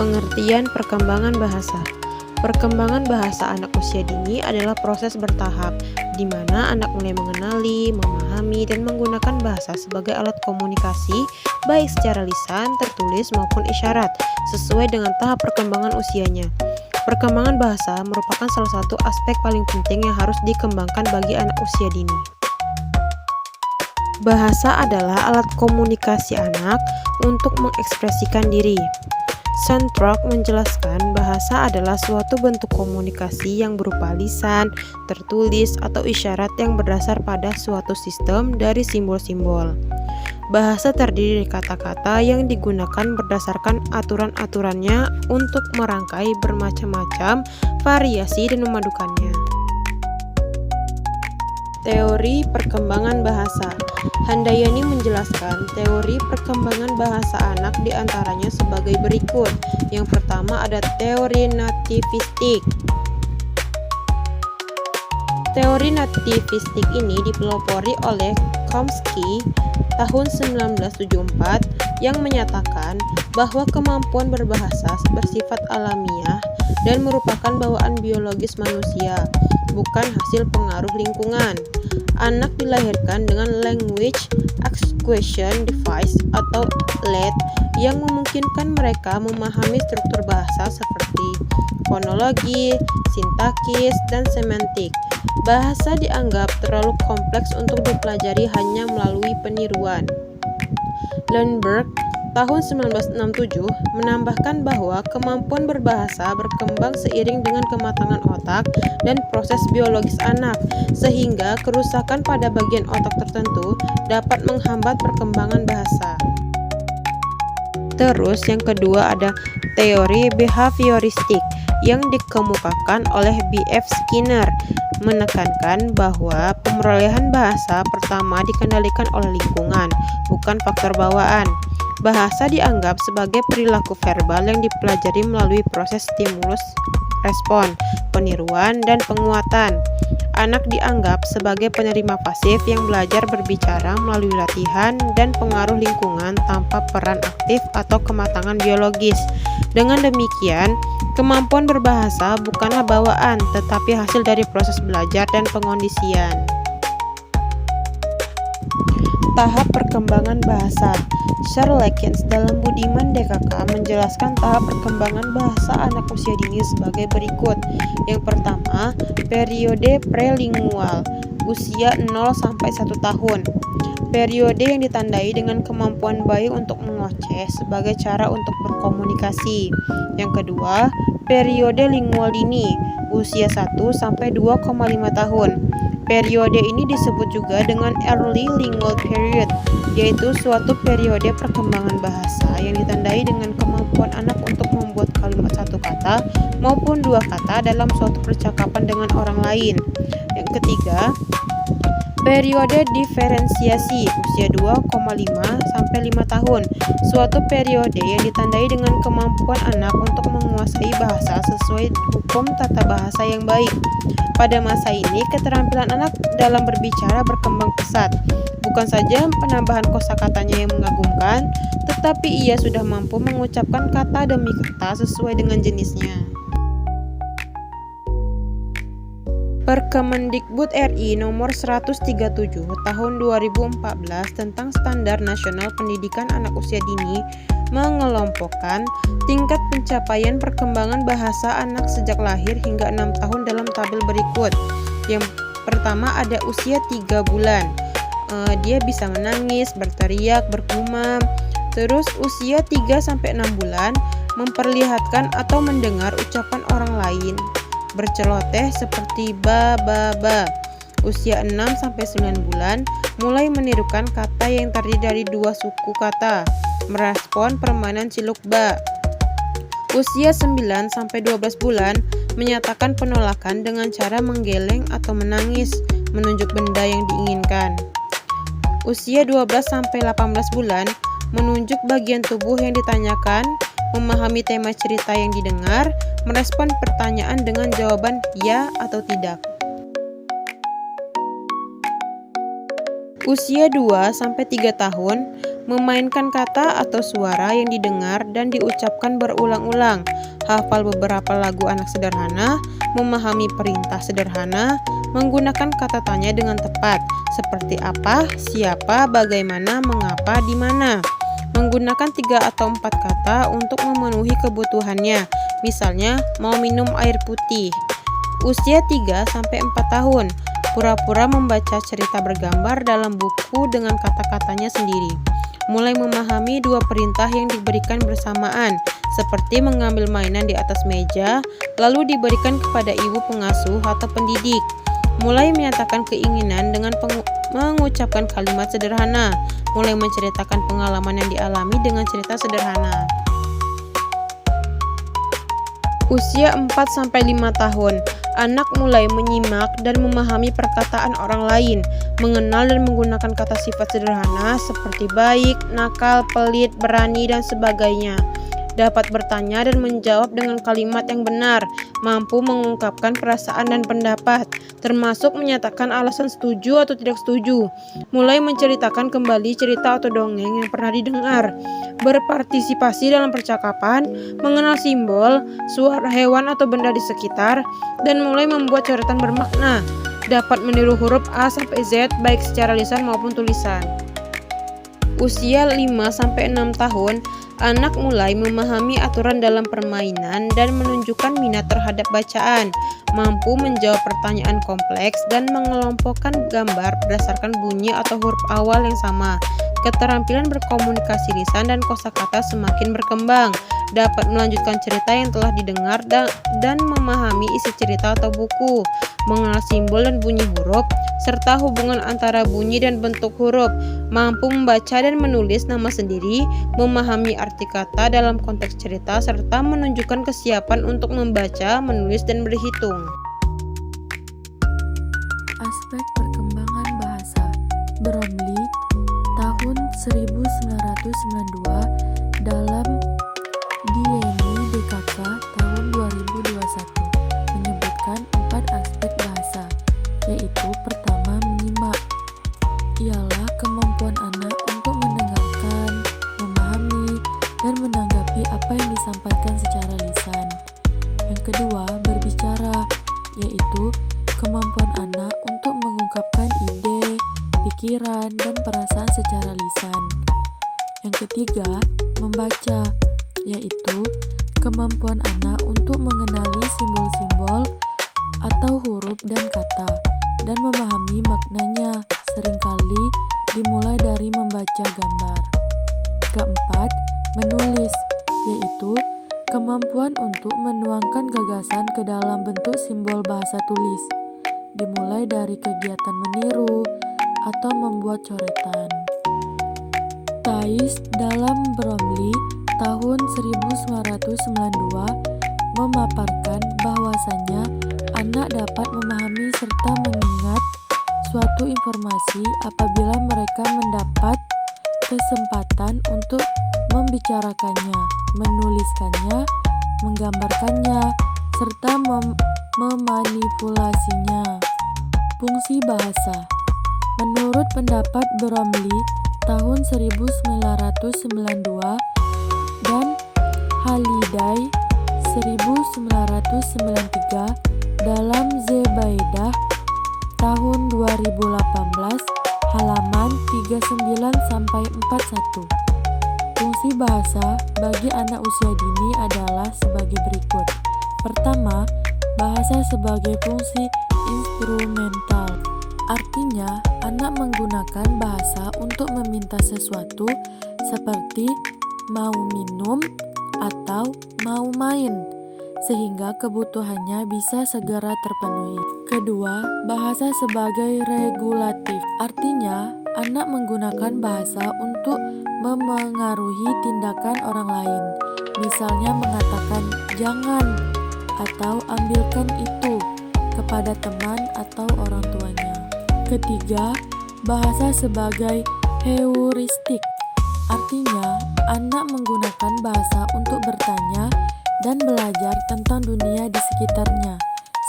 Pengertian perkembangan bahasa. Perkembangan bahasa anak usia dini adalah proses bertahap, di mana anak mulai mengenali, memahami, dan menggunakan bahasa sebagai alat komunikasi, baik secara lisan, tertulis, maupun isyarat, sesuai dengan tahap perkembangan usianya. Perkembangan bahasa merupakan salah satu aspek paling penting yang harus dikembangkan bagi anak usia dini. Bahasa adalah alat komunikasi anak untuk mengekspresikan diri. Sandrock menjelaskan bahasa adalah suatu bentuk komunikasi yang berupa lisan, tertulis, atau isyarat yang berdasar pada suatu sistem dari simbol-simbol. Bahasa terdiri dari kata-kata yang digunakan berdasarkan aturan-aturannya untuk merangkai bermacam-macam variasi dan memadukannya. Teori perkembangan bahasa. Handayani menjelaskan teori perkembangan bahasa anak diantaranya sebagai berikut. Yang pertama ada teori nativistik. Teori nativistik ini dipelopori oleh Chomsky tahun 1974 yang menyatakan bahwa kemampuan berbahasa bersifat alamiah dan merupakan bawaan biologis manusia, bukan hasil pengaruh lingkungan. Anak dilahirkan dengan language acquisition device atau LED yang memungkinkan mereka memahami struktur bahasa seperti fonologi, sintaksis, dan semantik. Bahasa dianggap terlalu kompleks untuk dipelajari hanya melalui peniruan. Lundberg tahun 1967 menambahkan bahwa kemampuan berbahasa berkembang seiring dengan kematangan otak dan proses biologis anak, sehingga kerusakan pada bagian otak tertentu dapat menghambat perkembangan bahasa. Terus yang kedua ada teori behavioristik yang dikemukakan oleh B.F. Skinner, menekankan bahwa pemerolehan bahasa pertama dikendalikan oleh lingkungan, bukan faktor bawaan. Bahasa dianggap sebagai perilaku verbal yang dipelajari melalui proses stimulus, respon, peniruan, dan penguatan. Anak dianggap sebagai penerima pasif yang belajar berbicara melalui latihan dan pengaruh lingkungan tanpa peran aktif atau kematangan biologis. Dengan demikian, kemampuan berbahasa bukanlah bawaan, tetapi hasil dari proses belajar dan pengondisian. Tahap perkembangan bahasa. Charles Lekins dalam Budiman DKK menjelaskan tahap perkembangan bahasa anak usia dini sebagai berikut. Yang pertama, periode prelingual, usia 0-1 tahun. Periode yang ditandai dengan kemampuan bayi untuk mengoceh sebagai cara untuk berkomunikasi. Yang kedua, periode lingual dini, usia 1-2,5 tahun. Periode ini disebut juga dengan early lingual period, yaitu suatu periode perkembangan bahasa yang ditandai dengan kemampuan anak untuk membuat kalimat satu kata maupun dua kata dalam suatu percakapan dengan orang lain. Yang ketiga, periode diferensiasi, usia 2,5-5 tahun, suatu periode yang ditandai dengan kemampuan anak untuk menguasai bahasa sesuai hukum tata bahasa yang baik. Pada masa ini, keterampilan anak dalam berbicara berkembang pesat. Bukan saja penambahan kosakatanya yang mengagumkan, tetapi ia sudah mampu mengucapkan kata demi kata sesuai dengan jenisnya. Perkemendikbud RI nomor 137 tahun 2014 tentang Standar Nasional Pendidikan Anak Usia Dini mengelompokkan tingkat pencapaian perkembangan bahasa anak sejak lahir hingga 6 tahun dalam tabel berikut. Yang pertama ada usia 3 bulan. Dia bisa menangis, berteriak, bergumam. Terus usia 3-6 bulan memperlihatkan atau mendengar ucapan orang lain. Berceloteh seperti ba ba ba. Usia 6-9 bulan mulai menirukan kata yang terdiri dari dua suku kata, merespon permainan ciluk ba. Usia 9-12 bulan menyatakan penolakan dengan cara menggeleng atau menangis, menunjuk benda yang diinginkan. Usia 12-18 bulan menunjuk bagian tubuh yang ditanyakan, memahami tema cerita yang didengar, merespon pertanyaan dengan jawaban ya atau tidak. Usia 2-3 tahun, memainkan kata atau suara yang didengar dan diucapkan berulang-ulang, hafal beberapa lagu anak sederhana, memahami perintah sederhana, menggunakan kata tanya dengan tepat, seperti apa, siapa, bagaimana, mengapa, di mana. Menggunakan 3 atau 4 kata untuk memenuhi kebutuhannya, misalnya mau minum air putih. Usia 3-4 tahun, pura-pura membaca cerita bergambar dalam buku dengan kata-katanya sendiri. Mulai memahami 2 perintah yang diberikan bersamaan, seperti mengambil mainan di atas meja, lalu diberikan kepada ibu pengasuh atau pendidik. Mulai menyatakan keinginan dengan mengucapkan kalimat sederhana. Mulai menceritakan pengalaman yang dialami dengan cerita sederhana. Usia 4-5 tahun, anak mulai menyimak dan memahami perkataan orang lain, mengenal dan menggunakan kata sifat sederhana seperti baik, nakal, pelit, berani, dan sebagainya. Dapat bertanya dan menjawab dengan kalimat yang benar, mampu mengungkapkan perasaan dan pendapat, termasuk menyatakan alasan setuju atau tidak setuju, mulai menceritakan kembali cerita atau dongeng yang pernah didengar, berpartisipasi dalam percakapan, mengenal simbol, suara hewan atau benda di sekitar, dan mulai membuat coretan bermakna, dapat meniru huruf A sampai Z baik secara lisan maupun tulisan. Usia 5-6 tahun, anak mulai memahami aturan dalam permainan dan menunjukkan minat terhadap bacaan, mampu menjawab pertanyaan kompleks dan mengelompokkan gambar berdasarkan bunyi atau huruf awal yang sama. Keterampilan berkomunikasi lisan dan kosakata semakin berkembang, dapat melanjutkan cerita yang telah didengar dan memahami isi cerita atau buku, mengenal simbol dan bunyi huruf, serta hubungan antara bunyi dan bentuk huruf, mampu membaca dan menulis nama sendiri, memahami arti kata dalam konteks cerita, serta menunjukkan kesiapan untuk membaca, menulis, dan berhitung. Aspek perkembangan bahasa Bromley tahun 1992 dalam DNI DKK tahun 2021 menyebutkan 4 aspek bahasa, yaitu pertama, menyimak, ialah kemampuan anak untuk mendengarkan, memahami, dan menanggapi apa yang disampaikan secara lisan. Yang kedua, berbicara, yaitu kemampuan anak untuk mengungkapkan ide, pikiran, dan perasaan secara lisan. Yang ketiga, membaca, yaitu kemampuan anak untuk mengenali simbol-simbol atau huruf dan kata, dan memahami maknanya, seringkali dimulai dari membaca gambar. Keempat, menulis, yaitu kemampuan untuk menuangkan gagasan ke dalam bentuk simbol bahasa tulis, dimulai dari kegiatan meniru atau membuat coretan. Thais dalam Bromley tahun 1992 memaparkan bahwasannya anak dapat memahami serta mengingat suatu informasi apabila mereka mendapat kesempatan untuk membicarakannya, menuliskannya, menggambarkannya, serta memanipulasinya. Fungsi bahasa. Menurut pendapat Bromley tahun 1992 dan Halliday 1993 dalam Zebaidah tahun 2018 halaman 39-41. Fungsi bahasa bagi anak usia dini adalah sebagai berikut. Pertama, bahasa sebagai fungsi instrumental. Artinya, anak menggunakan bahasa untuk meminta sesuatu seperti mau minum atau mau main, sehingga kebutuhannya bisa segera terpenuhi. Kedua, bahasa sebagai regulatif. Artinya, anak menggunakan bahasa untuk memengaruhi tindakan orang lain. Misalnya mengatakan jangan atau ambilkan itu kepada teman atau orang tuanya. Ketiga, bahasa sebagai heuristik. Artinya, anak menggunakan bahasa untuk bertanya dan belajar tentang dunia di sekitarnya,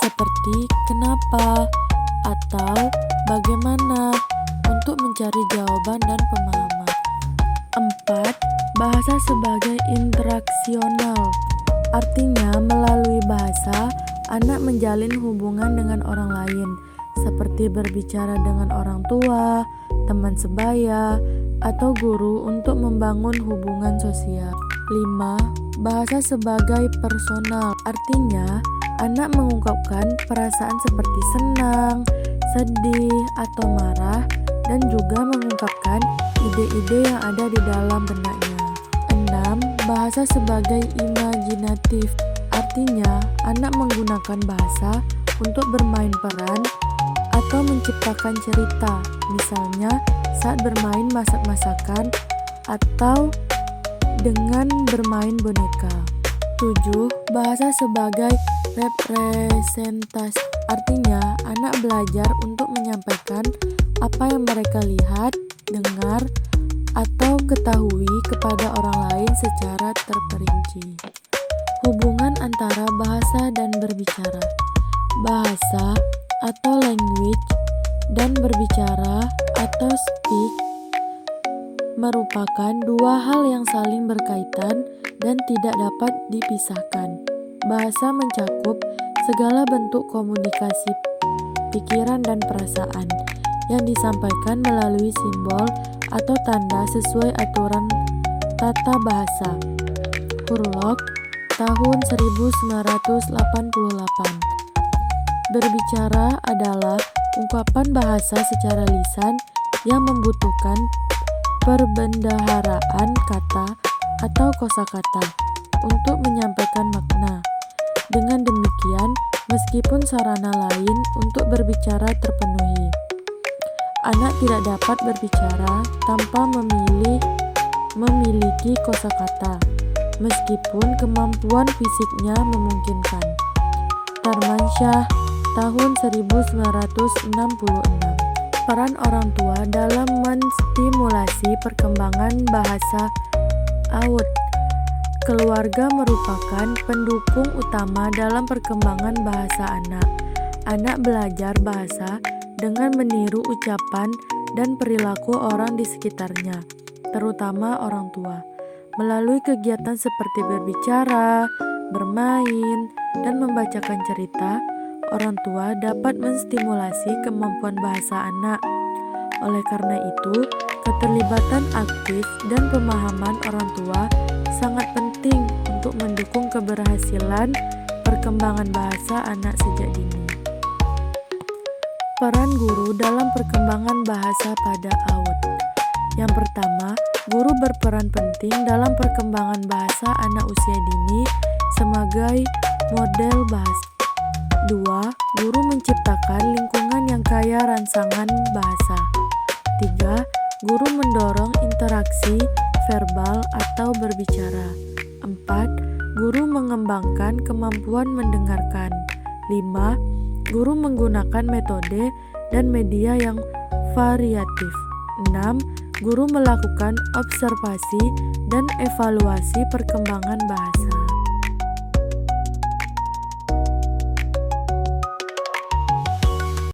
seperti kenapa atau bagaimana, untuk mencari jawaban dan pemahaman. 4. Bahasa sebagai interaksional. Artinya, melalui bahasa, anak menjalin hubungan dengan orang lain, seperti berbicara dengan orang tua, teman sebaya, atau guru untuk membangun hubungan sosial. 5. Bahasa sebagai personal. Artinya, anak mengungkapkan perasaan seperti senang, sedih, atau marah, dan juga mengungkapkan ide-ide yang ada di dalam benaknya. 6. Bahasa sebagai imajinatif. Artinya, anak menggunakan bahasa untuk bermain peran atau menciptakan cerita, misalnya saat bermain masak-masakan atau dengan bermain boneka. 7. Bahasa sebagai representasi. Artinya, anak belajar untuk menyampaikan apa yang mereka lihat, dengar, atau ketahui kepada orang lain secara terperinci. Hubungan antara bahasa dan berbicara. Bahasa atau language dan berbicara atau speak merupakan dua hal yang saling berkaitan dan tidak dapat dipisahkan. Bahasa mencakup segala bentuk komunikasi pikiran dan perasaan yang disampaikan melalui simbol atau tanda sesuai aturan tata bahasa. Hurlok, tahun 1988. Berbicara adalah ungkapan bahasa secara lisan yang membutuhkan perbendaharaan kata atau kosakata untuk menyampaikan makna. Dengan demikian, meskipun sarana lain untuk berbicara terpenuhi, anak tidak dapat berbicara tanpa memiliki kosakata, meskipun kemampuan fisiknya memungkinkan. Tarmansyah, tahun 1966. Peran orang tua dalam menstimulasi perkembangan bahasa AUD. Keluarga merupakan pendukung utama dalam perkembangan bahasa anak. Anak belajar bahasa dengan meniru ucapan dan perilaku orang di sekitarnya, terutama orang tua. Melalui kegiatan seperti berbicara, bermain, dan membacakan cerita, orang tua dapat menstimulasi kemampuan bahasa anak. Oleh karena itu, keterlibatan aktif dan pemahaman orang tua sangat penting untuk mendukung keberhasilan perkembangan bahasa anak sejak dini. Peran guru dalam perkembangan bahasa pada AUD. Yang pertama, guru berperan penting dalam perkembangan bahasa anak usia dini sebagai model bahasa. 2. Guru menciptakan lingkungan yang kaya rangsangan bahasa. 3. Guru mendorong interaksi verbal atau berbicara. 4. Guru mengembangkan kemampuan mendengarkan. 5. Guru menggunakan metode dan media yang variatif. 6. Guru melakukan observasi dan evaluasi perkembangan bahasa.